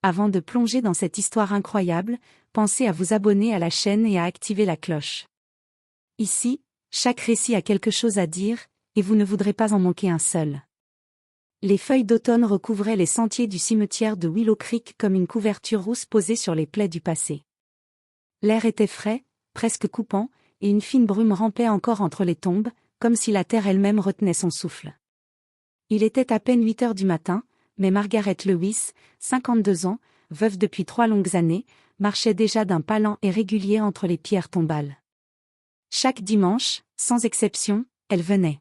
Avant de plonger dans cette histoire incroyable, pensez à vous abonner à la chaîne et à activer la cloche. Ici, chaque récit a quelque chose à dire, et vous ne voudrez pas en manquer un seul. Les feuilles d'automne recouvraient les sentiers du cimetière de Willow Creek comme une couverture rousse posée sur les plaies du passé. L'air était frais, presque coupant, et une fine brume rampait encore entre les tombes, comme si la terre elle-même retenait son souffle. Il était à peine 8 heures du matin, mais Margaret Lewis, 52 ans, veuve depuis 3 longues années, marchait déjà d'un pas lent et régulier entre les pierres tombales. Chaque dimanche, sans exception, elle venait.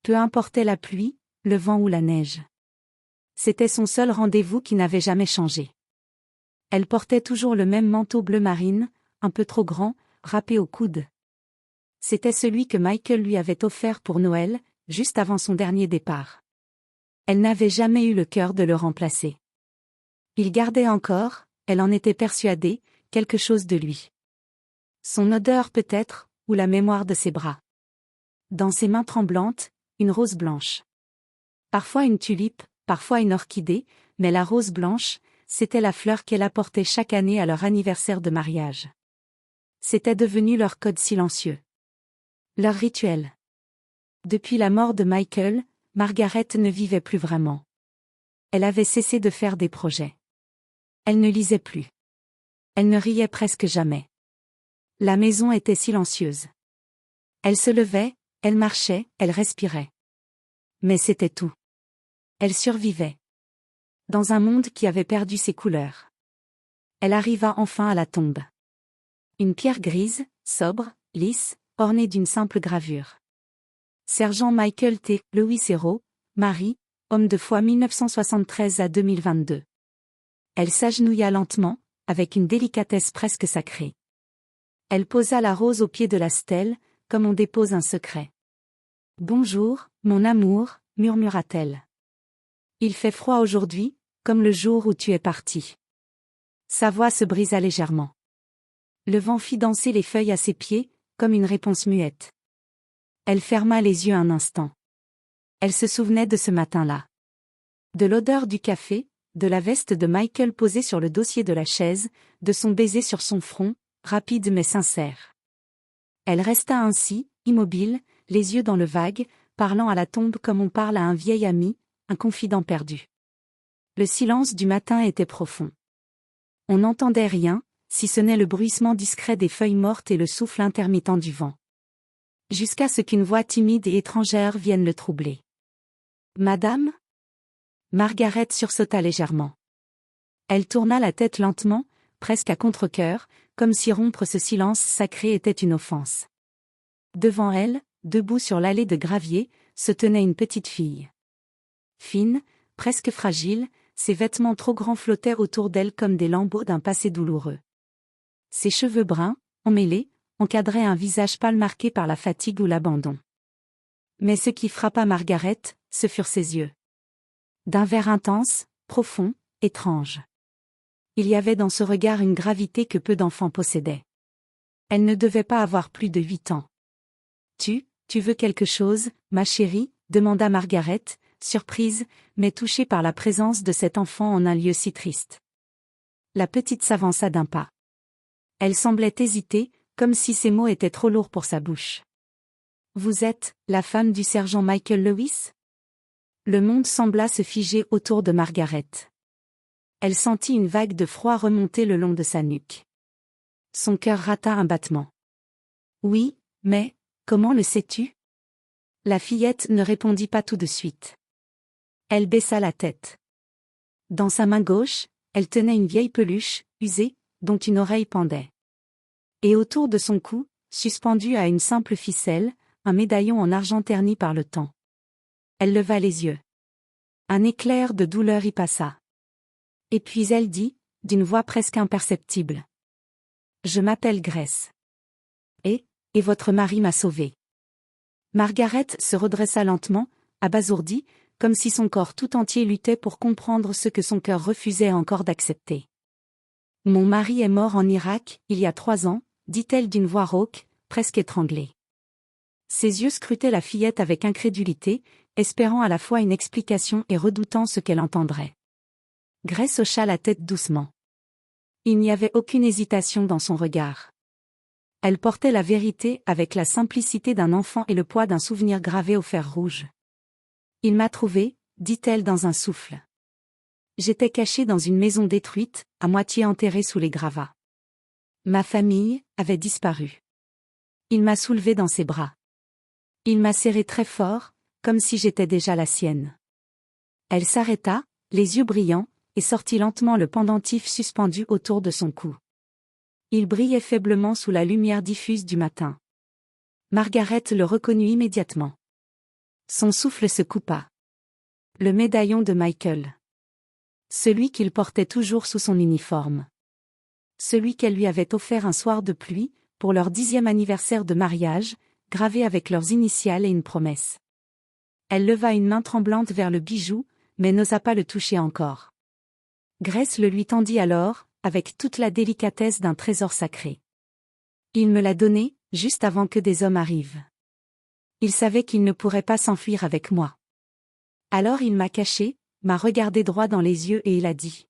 Peu importait la pluie, le vent ou la neige. C'était son seul rendez-vous qui n'avait jamais changé. Elle portait toujours le même manteau bleu marine, un peu trop grand, râpé au coude. C'était celui que Michael lui avait offert pour Noël, juste avant son dernier départ. Elle n'avait jamais eu le cœur de le remplacer. Il gardait encore, elle en était persuadée, quelque chose de lui. Son odeur peut-être, ou la mémoire de ses bras. Dans ses mains tremblantes, une rose blanche. Parfois une tulipe, parfois une orchidée, mais la rose blanche, c'était la fleur qu'elle apportait chaque année à leur anniversaire de mariage. C'était devenu leur code silencieux. Leur rituel. Depuis la mort de Michael, Margaret ne vivait plus vraiment. Elle avait cessé de faire des projets. Elle ne lisait plus. Elle ne riait presque jamais. La maison était silencieuse. Elle se levait, elle marchait, elle respirait. Mais c'était tout. Elle survivait. Dans un monde qui avait perdu ses couleurs. Elle arriva enfin à la tombe. Une pierre grise, sobre, lisse, ornée d'une simple gravure. Sergent Michael T. Lewis Hérault, mari, homme de foi 1973 à 2022. Elle s'agenouilla lentement, avec une délicatesse presque sacrée. Elle posa la rose au pied de la stèle, comme on dépose un secret. « Bonjour, mon amour », murmura-t-elle. « Il fait froid aujourd'hui, comme le jour où tu es parti. » Sa voix se brisa légèrement. Le vent fit danser les feuilles à ses pieds, comme une réponse muette. Elle ferma les yeux un instant. Elle se souvenait de ce matin-là. De l'odeur du café, de la veste de Michael posée sur le dossier de la chaise, de son baiser sur son front, rapide mais sincère. Elle resta ainsi, immobile, les yeux dans le vague, parlant à la tombe comme on parle à un vieil ami, un confident perdu. Le silence du matin était profond. On n'entendait rien, si ce n'est le bruissement discret des feuilles mortes et le souffle intermittent du vent. Jusqu'à ce qu'une voix timide et étrangère vienne le troubler. « Madame ?» Margaret sursauta légèrement. Elle tourna la tête lentement, presque à contre-cœur, comme si rompre ce silence sacré était une offense. Devant elle, debout sur l'allée de gravier, se tenait une petite fille. Fine, presque fragile, ses vêtements trop grands flottaient autour d'elle comme des lambeaux d'un passé douloureux. Ses cheveux bruns, emmêlés, encadraient un visage pâle marqué par la fatigue ou l'abandon. Mais ce qui frappa Margaret, ce furent ses yeux. D'un vert intense, profond, étrange. Il y avait dans ce regard une gravité que peu d'enfants possédaient. Elle ne devait pas avoir plus de 8 ans. « Tu veux quelque chose, ma chérie ?» demanda Margaret, surprise, mais touchée par la présence de cet enfant en un lieu si triste. La petite s'avança d'un pas. Elle semblait hésiter, comme si ces mots étaient trop lourds pour sa bouche. « Vous êtes la femme du sergent Michael Lewis ?» Le monde sembla se figer autour de Margaret. Elle sentit une vague de froid remonter le long de sa nuque. Son cœur rata un battement. « Oui, mais, comment le sais-tu ?» La fillette ne répondit pas tout de suite. Elle baissa la tête. Dans sa main gauche, elle tenait une vieille peluche, usée, dont une oreille pendait. Et autour de son cou, suspendu à une simple ficelle, un médaillon en argent terni par le temps. Elle leva les yeux. Un éclair de douleur y passa. Et puis elle dit, d'une voix presque imperceptible. « Je m'appelle Grace. Et votre mari m'a sauvée. » Margaret se redressa lentement, abasourdie, comme si son corps tout entier luttait pour comprendre ce que son cœur refusait encore d'accepter. « Mon mari est mort en Irak, il y a 3 ans, » dit-elle d'une voix rauque, presque étranglée. Ses yeux scrutaient la fillette avec incrédulité, espérant à la fois une explication et redoutant ce qu'elle entendrait. Grace hocha la tête doucement. Il n'y avait aucune hésitation dans son regard. Elle portait la vérité avec la simplicité d'un enfant et le poids d'un souvenir gravé au fer rouge. Il m'a trouvé, dit-elle dans un souffle. J'étais cachée dans une maison détruite, à moitié enterrée sous les gravats. Ma famille avait disparu. Il m'a soulevée dans ses bras. Il m'a serré très fort, comme si j'étais déjà la sienne. Elle s'arrêta, les yeux brillants, et sortit lentement le pendentif suspendu autour de son cou. Il brillait faiblement sous la lumière diffuse du matin. Margaret le reconnut immédiatement. Son souffle se coupa. Le médaillon de Michael. Celui qu'il portait toujours sous son uniforme. Celui qu'elle lui avait offert un soir de pluie, pour leur 10e anniversaire de mariage, gravé avec leurs initiales et une promesse. Elle leva une main tremblante vers le bijou, mais n'osa pas le toucher encore. Grace le lui tendit alors, avec toute la délicatesse d'un trésor sacré. Il me l'a donné, juste avant que des hommes arrivent. Il savait qu'il ne pourrait pas s'enfuir avec moi. Alors il m'a caché, m'a regardé droit dans les yeux et il a dit.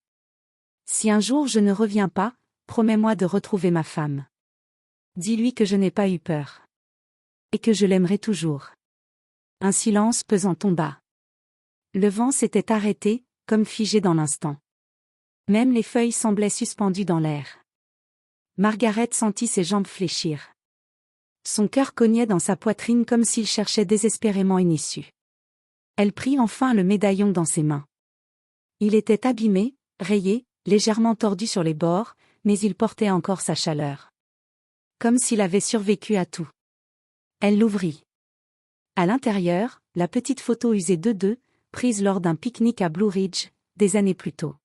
Si un jour je ne reviens pas, promets-moi de retrouver ma femme. Dis-lui que je n'ai pas eu peur. Et que je l'aimerai toujours. Un silence pesant tomba. Le vent s'était arrêté, comme figé dans l'instant. Même les feuilles semblaient suspendues dans l'air. Margaret sentit ses jambes fléchir. Son cœur cognait dans sa poitrine comme s'il cherchait désespérément une issue. Elle prit enfin le médaillon dans ses mains. Il était abîmé, rayé, légèrement tordu sur les bords, mais il portait encore sa chaleur. Comme s'il avait survécu à tout. Elle l'ouvrit. À l'intérieur, la petite photo usée d'eux, prise lors d'un pique-nique à Blue Ridge, des années plus tôt.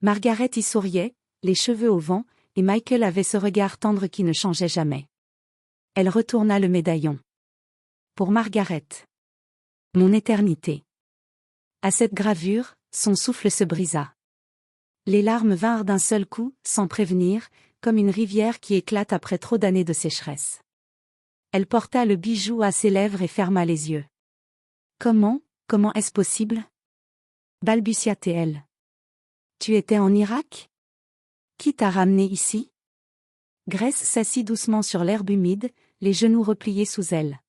Margaret y souriait, les cheveux au vent, et Michael avait ce regard tendre qui ne changeait jamais. Elle retourna le médaillon. Pour Margaret. Mon éternité. À cette gravure, son souffle se brisa. Les larmes vinrent d'un seul coup, sans prévenir, comme une rivière qui éclate après trop d'années de sécheresse. Elle porta le bijou à ses lèvres et ferma les yeux. Comment est-ce possible? Balbutia-t-elle. Tu étais en Irak? Qui t'a ramené ici? Grace s'assit doucement sur l'herbe humide, les genoux repliés sous elle.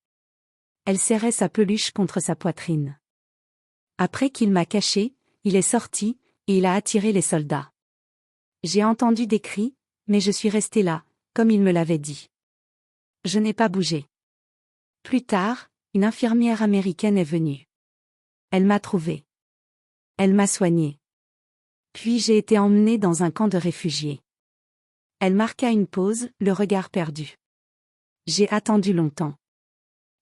Elle serrait sa peluche contre sa poitrine. Après qu'il m'a caché, il est sorti, et il a attiré les soldats. J'ai entendu des cris, mais je suis restée là, comme il me l'avait dit. Je n'ai pas bougé. Plus tard, une infirmière américaine est venue. Elle m'a trouvée. Elle m'a soignée. Puis j'ai été emmenée dans un camp de réfugiés. Elle marqua une pause, le regard perdu. J'ai attendu longtemps.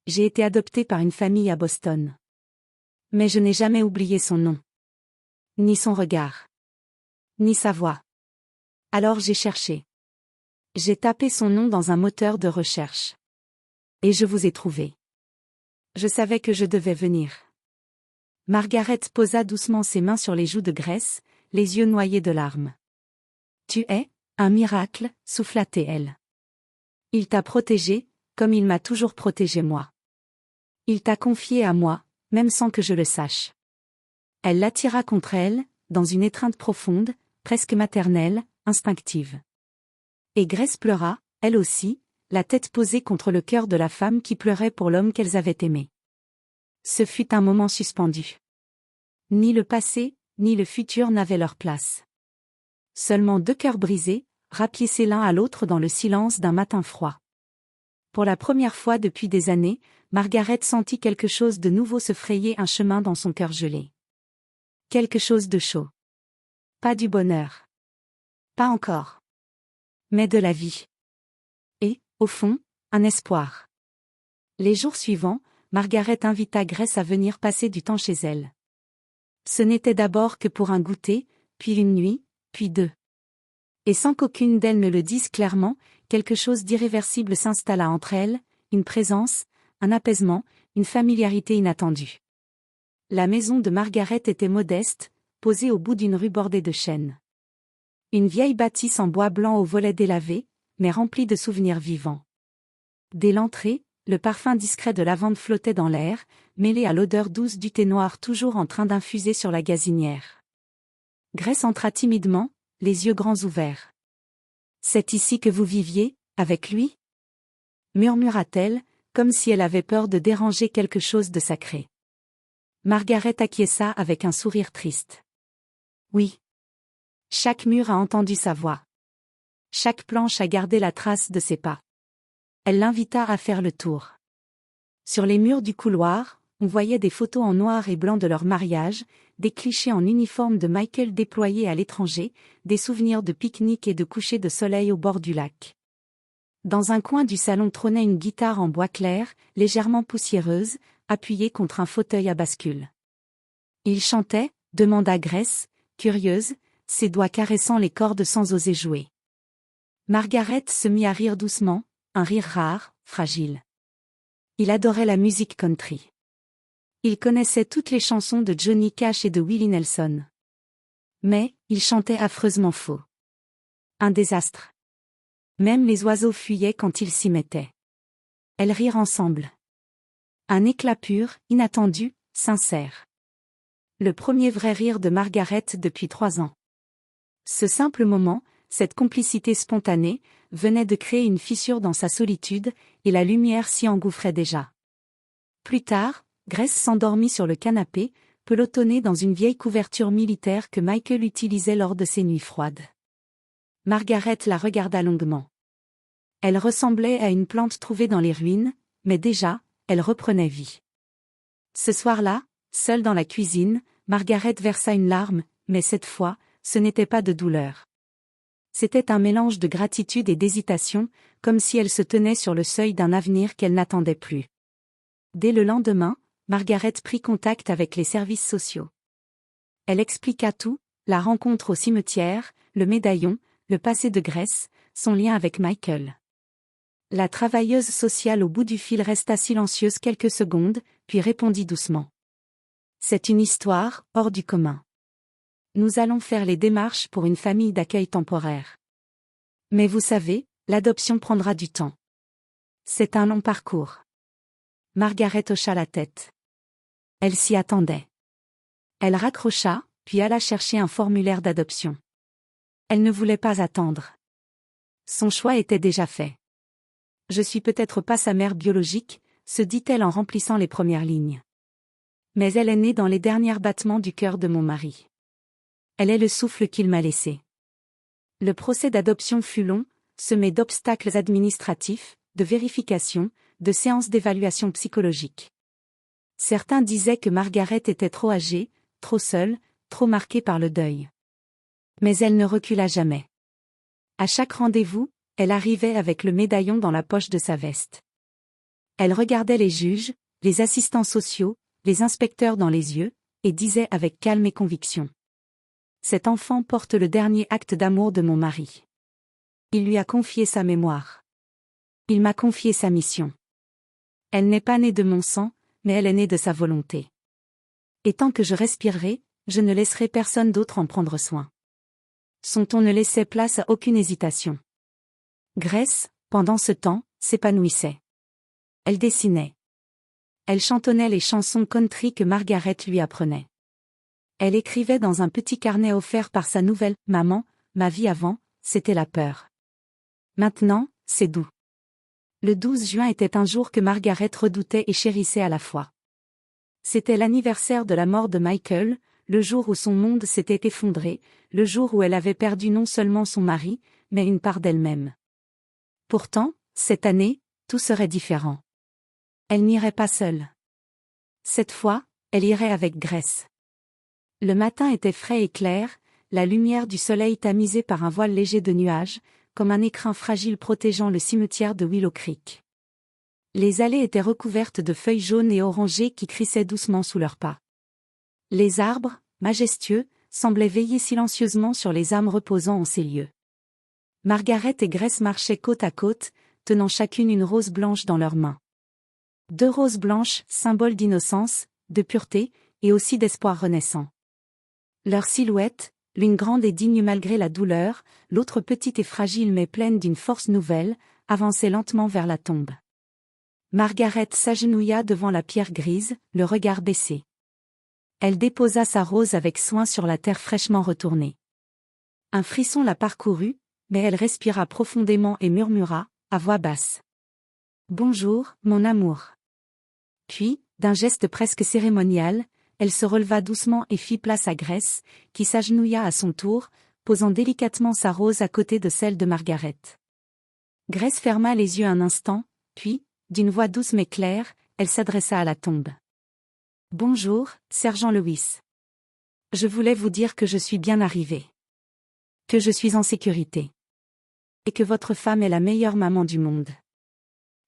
J'ai été adoptée par une famille à Boston. Mais je n'ai jamais oublié son nom. Ni son regard. Ni sa voix. Alors j'ai cherché. J'ai tapé son nom dans un moteur de recherche. Et je vous ai trouvé. Je savais que je devais venir. Margaret posa doucement ses mains sur les joues de Grace, les yeux noyés de larmes. Tu es un miracle, souffla-t-elle. Il t'a protégé, comme il m'a toujours protégé moi. Il t'a confié à moi, même sans que je le sache. Elle l'attira contre elle, dans une étreinte profonde, presque maternelle, instinctive. Et Grace pleura, elle aussi, la tête posée contre le cœur de la femme qui pleurait pour l'homme qu'elles avaient aimé. Ce fut un moment suspendu. Ni le passé, ni le futur n'avaient leur place. Seulement deux cœurs brisés, rapiécés l'un à l'autre dans le silence d'un matin froid. Pour la première fois depuis des années, Margaret sentit quelque chose de nouveau se frayer un chemin dans son cœur gelé. Quelque chose de chaud. Pas du bonheur. Pas encore. Mais de la vie. Et, au fond, un espoir. Les jours suivants, Margaret invita Grace à venir passer du temps chez elle. Ce n'était d'abord que pour un goûter, puis une nuit, puis deux. Et sans qu'aucune d'elles ne le dise clairement, quelque chose d'irréversible s'installa entre elles, une présence, un apaisement, une familiarité inattendue. La maison de Margaret était modeste, posée au bout d'une rue bordée de chênes. Une vieille bâtisse en bois blanc aux volets délavés, mais remplie de souvenirs vivants. Dès l'entrée, le parfum discret de lavande flottait dans l'air, mêlé à l'odeur douce du thé noir toujours en train d'infuser sur la gazinière. Grace entra timidement, les yeux grands ouverts. « C'est ici que vous viviez, avec lui ?» murmura-t-elle, comme si elle avait peur de déranger quelque chose de sacré. Margaret acquiesça avec un sourire triste. Oui. Chaque mur a entendu sa voix. Chaque planche a gardé la trace de ses pas. Elle l'invita à faire le tour. Sur les murs du couloir, on voyait des photos en noir et blanc de leur mariage, des clichés en uniforme de Michael déployés à l'étranger, des souvenirs de pique-nique et de coucher de soleil au bord du lac. Dans un coin du salon trônait une guitare en bois clair, légèrement poussiéreuse, appuyée contre un fauteuil à bascule. Il chantait, demanda Grace, curieuse, ses doigts caressant les cordes sans oser jouer. Margaret se mit à rire doucement, un rire rare, fragile. Il adorait la musique country. Il connaissait toutes les chansons de Johnny Cash et de Willie Nelson. Mais, il chantait affreusement faux. Un désastre. Même les oiseaux fuyaient quand il s'y mettait. Elles rirent ensemble. Un éclat pur, inattendu, sincère. Le premier vrai rire de Margaret depuis 3 ans. Ce simple moment, cette complicité spontanée, venait de créer une fissure dans sa solitude, et la lumière s'y engouffrait déjà. Plus tard, Grace s'endormit sur le canapé, pelotonnée dans une vieille couverture militaire que Michael utilisait lors de ses nuits froides. Margaret la regarda longuement. Elle ressemblait à une plante trouvée dans les ruines, mais déjà, elle reprenait vie. Ce soir-là, seule dans la cuisine, Margaret versa une larme, mais cette fois, ce n'était pas de douleur. C'était un mélange de gratitude et d'hésitation, comme si elle se tenait sur le seuil d'un avenir qu'elle n'attendait plus. Dès le lendemain, Margaret prit contact avec les services sociaux. Elle expliqua tout, la rencontre au cimetière, le médaillon, le passé de Grace, son lien avec Michael. La travailleuse sociale au bout du fil resta silencieuse quelques secondes, puis répondit doucement. C'est une histoire, hors du commun. Nous allons faire les démarches pour une famille d'accueil temporaire. Mais vous savez, l'adoption prendra du temps. C'est un long parcours. Margaret hocha la tête. Elle s'y attendait. Elle raccrocha, puis alla chercher un formulaire d'adoption. Elle ne voulait pas attendre. Son choix était déjà fait. Je suis peut-être pas sa mère biologique, se dit-elle en remplissant les premières lignes. Mais elle est née dans les derniers battements du cœur de mon mari. Elle est le souffle qu'il m'a laissé. Le procès d'adoption fut long, semé d'obstacles administratifs, de vérifications, de séances d'évaluation psychologique. Certains disaient que Margaret était trop âgée, trop seule, trop marquée par le deuil. Mais elle ne recula jamais. À chaque rendez-vous, elle arrivait avec le médaillon dans la poche de sa veste. Elle regardait les juges, les assistants sociaux, les inspecteurs dans les yeux, et disait avec calme et conviction. Cet enfant porte le dernier acte d'amour de mon mari. Il lui a confié sa mémoire. Il m'a confié sa mission. Elle n'est pas née de mon sang, mais elle est née de sa volonté. Et tant que je respirerai, je ne laisserai personne d'autre en prendre soin. Son ton ne laissait place à aucune hésitation. Grace, pendant ce temps, s'épanouissait. Elle dessinait. Elle chantonnait les chansons country que Margaret lui apprenait. Elle écrivait dans un petit carnet offert par sa nouvelle « Maman », ma vie avant, c'était la peur. Maintenant, c'est doux. Le 12 juin était un jour que Margaret redoutait et chérissait à la fois. C'était l'anniversaire de la mort de Michael, le jour où son monde s'était effondré, le jour où elle avait perdu non seulement son mari, mais une part d'elle-même. Pourtant, cette année, tout serait différent. Elle n'irait pas seule. Cette fois, elle irait avec Grace. Le matin était frais et clair, la lumière du soleil tamisée par un voile léger de nuages, comme un écrin fragile protégeant le cimetière de Willow Creek. Les allées étaient recouvertes de feuilles jaunes et orangées qui crissaient doucement sous leurs pas. Les arbres, majestueux, semblaient veiller silencieusement sur les âmes reposant en ces lieux. Margaret et Grace marchaient côte à côte, tenant chacune une rose blanche dans leurs mains. 2 roses blanches, symboles d'innocence, de pureté, et aussi d'espoir renaissant. Leur silhouette, l'une grande et digne malgré la douleur, l'autre petite et fragile mais pleine d'une force nouvelle, avançait lentement vers la tombe. Margaret s'agenouilla devant la pierre grise, le regard baissé. Elle déposa sa rose avec soin sur la terre fraîchement retournée. Un frisson la parcourut, mais elle respira profondément et murmura, à voix basse. « Bonjour, mon amour. » Puis, d'un geste presque cérémonial, elle se releva doucement et fit place à Grace, qui s'agenouilla à son tour, posant délicatement sa rose à côté de celle de Margaret. Grace ferma les yeux un instant, puis, d'une voix douce mais claire, elle s'adressa à la tombe. « Bonjour, sergent Lewis. Je voulais vous dire que je suis bien arrivée. Que je suis en sécurité. Et que votre femme est la meilleure maman du monde. »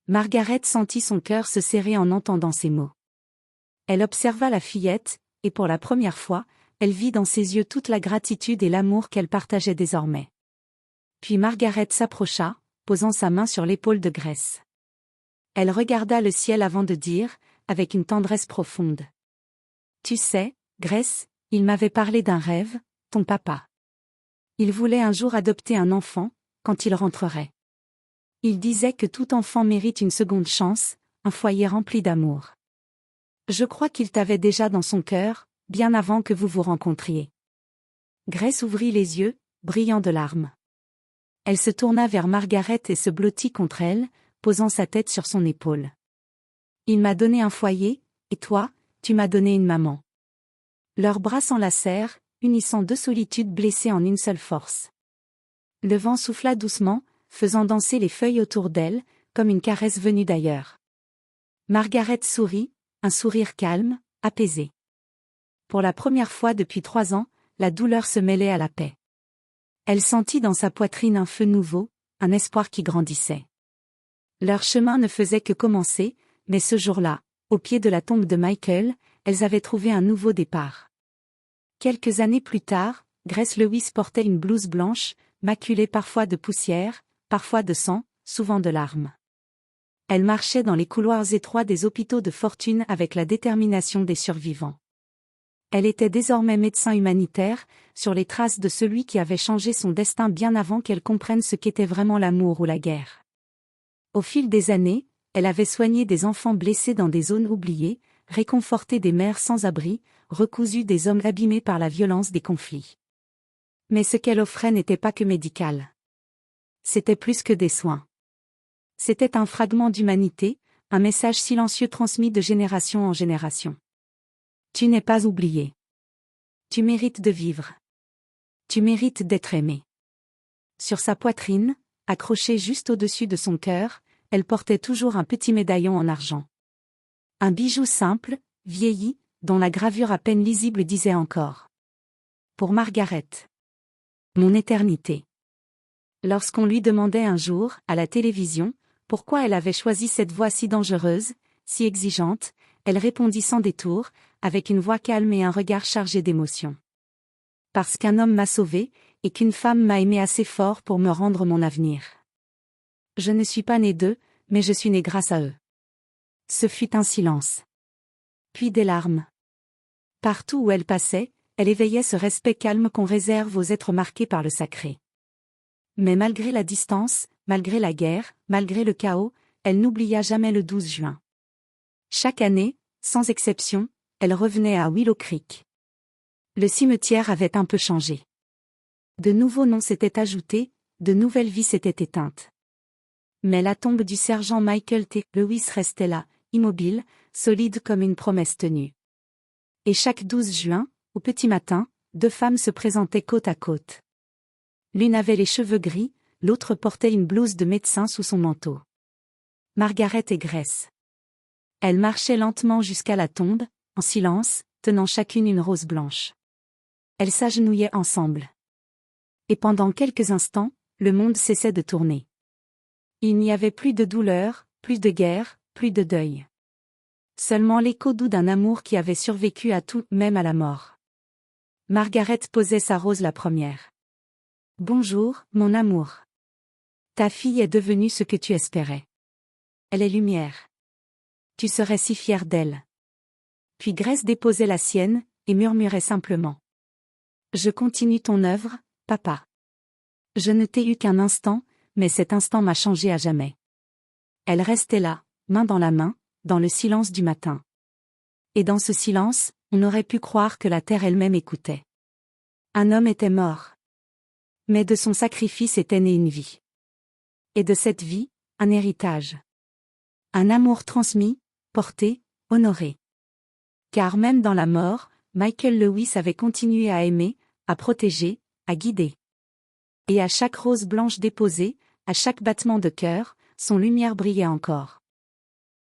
Margaret sentit son cœur se serrer en entendant ces mots. Elle observa la fillette, et pour la première fois, elle vit dans ses yeux toute la gratitude et l'amour qu'elle partageait désormais. Puis Margaret s'approcha, posant sa main sur l'épaule de Grace. Elle regarda le ciel avant de dire, avec une tendresse profonde. « Tu sais, Grace, il m'avait parlé d'un rêve, ton papa. Il voulait un jour adopter un enfant, quand il rentrerait. Il disait que tout enfant mérite une seconde chance, un foyer rempli d'amour. Je crois qu'il t'avait déjà dans son cœur, bien avant que vous vous rencontriez. » Grace ouvrit les yeux, brillant de larmes. Elle se tourna vers Margaret et se blottit contre elle, posant sa tête sur son épaule. « Il m'a donné un foyer, et toi, tu m'as donné une maman. » Leurs bras s'enlacèrent, unissant deux solitudes blessées en une seule force. Le vent souffla doucement, faisant danser les feuilles autour d'elle, comme une caresse venue d'ailleurs. Margaret sourit, un sourire calme, apaisé. Pour la première fois depuis 3 ans, la douleur se mêlait à la paix. Elle sentit dans sa poitrine un feu nouveau, un espoir qui grandissait. Leur chemin ne faisait que commencer, mais ce jour-là, au pied de la tombe de Michael, elles avaient trouvé un nouveau départ. Quelques années plus tard, Grace Lewis portait une blouse blanche, maculée parfois de poussière, parfois de sang, souvent de larmes. Elle marchait dans les couloirs étroits des hôpitaux de fortune avec la détermination des survivants. Elle était désormais médecin humanitaire, sur les traces de celui qui avait changé son destin bien avant qu'elle comprenne ce qu'était vraiment l'amour ou la guerre. Au fil des années, elle avait soigné des enfants blessés dans des zones oubliées, réconforté des mères sans abri, recousu des hommes abîmés par la violence des conflits. Mais ce qu'elle offrait n'était pas que médical. C'était plus que des soins. C'était un fragment d'humanité, un message silencieux transmis de génération en génération. Tu n'es pas oublié. Tu mérites de vivre. Tu mérites d'être aimé. Sur sa poitrine, accrochée juste au-dessus de son cœur, elle portait toujours un petit médaillon en argent. Un bijou simple, vieilli, dont la gravure à peine lisible disait encore. Pour Margaret. Mon éternité. Lorsqu'on lui demandait un jour, à la télévision, pourquoi elle avait choisi cette voie si dangereuse, si exigeante, elle répondit sans détour, avec une voix calme et un regard chargé d'émotion. Parce qu'un homme m'a sauvée, et qu'une femme m'a aimé assez fort pour me rendre mon avenir. Je ne suis pas née d'eux, mais je suis née grâce à eux. Ce fut un silence. Puis des larmes. Partout où elle passait, elle éveillait ce respect calme qu'on réserve aux êtres marqués par le sacré. Mais malgré la distance, malgré la guerre, malgré le chaos, elle n'oublia jamais le 12 juin. Chaque année, sans exception, elle revenait à Willow Creek. Le cimetière avait un peu changé. De nouveaux noms s'étaient ajoutés, de nouvelles vies s'étaient éteintes. Mais la tombe du sergent Michael T. Lewis restait là, immobile, solide comme une promesse tenue. Et chaque 12 juin, au petit matin, 2 femmes se présentaient côte à côte. L'une avait les cheveux gris, l'autre portait une blouse de médecin sous son manteau. Margaret et Grace. Elles marchaient lentement jusqu'à la tombe, en silence, tenant chacune une rose blanche. Elles s'agenouillaient ensemble. Et pendant quelques instants, le monde cessait de tourner. Il n'y avait plus de douleur, plus de guerre, plus de deuil. Seulement l'écho doux d'un amour qui avait survécu à tout, même à la mort. Margaret posait sa rose la première. « Bonjour, mon amour. Ta fille est devenue ce que tu espérais. Elle est lumière. Tu serais si fière d'elle. » Puis Grace déposait la sienne, et murmurait simplement. « Je continue ton œuvre, papa. Je ne t'ai eu qu'un instant, mais cet instant m'a changé à jamais. » Elle restait là, main dans la main, dans le silence du matin. Et dans ce silence, On aurait pu croire que la terre elle-même écoutait. Un homme était mort. Mais de son sacrifice était née une vie. Et de cette vie, un héritage. Un amour transmis, porté, honoré. Car même dans la mort, Michael Lewis avait continué à aimer, à protéger, à guider. Et à chaque rose blanche déposée, à chaque battement de cœur, son lumière brillait encore.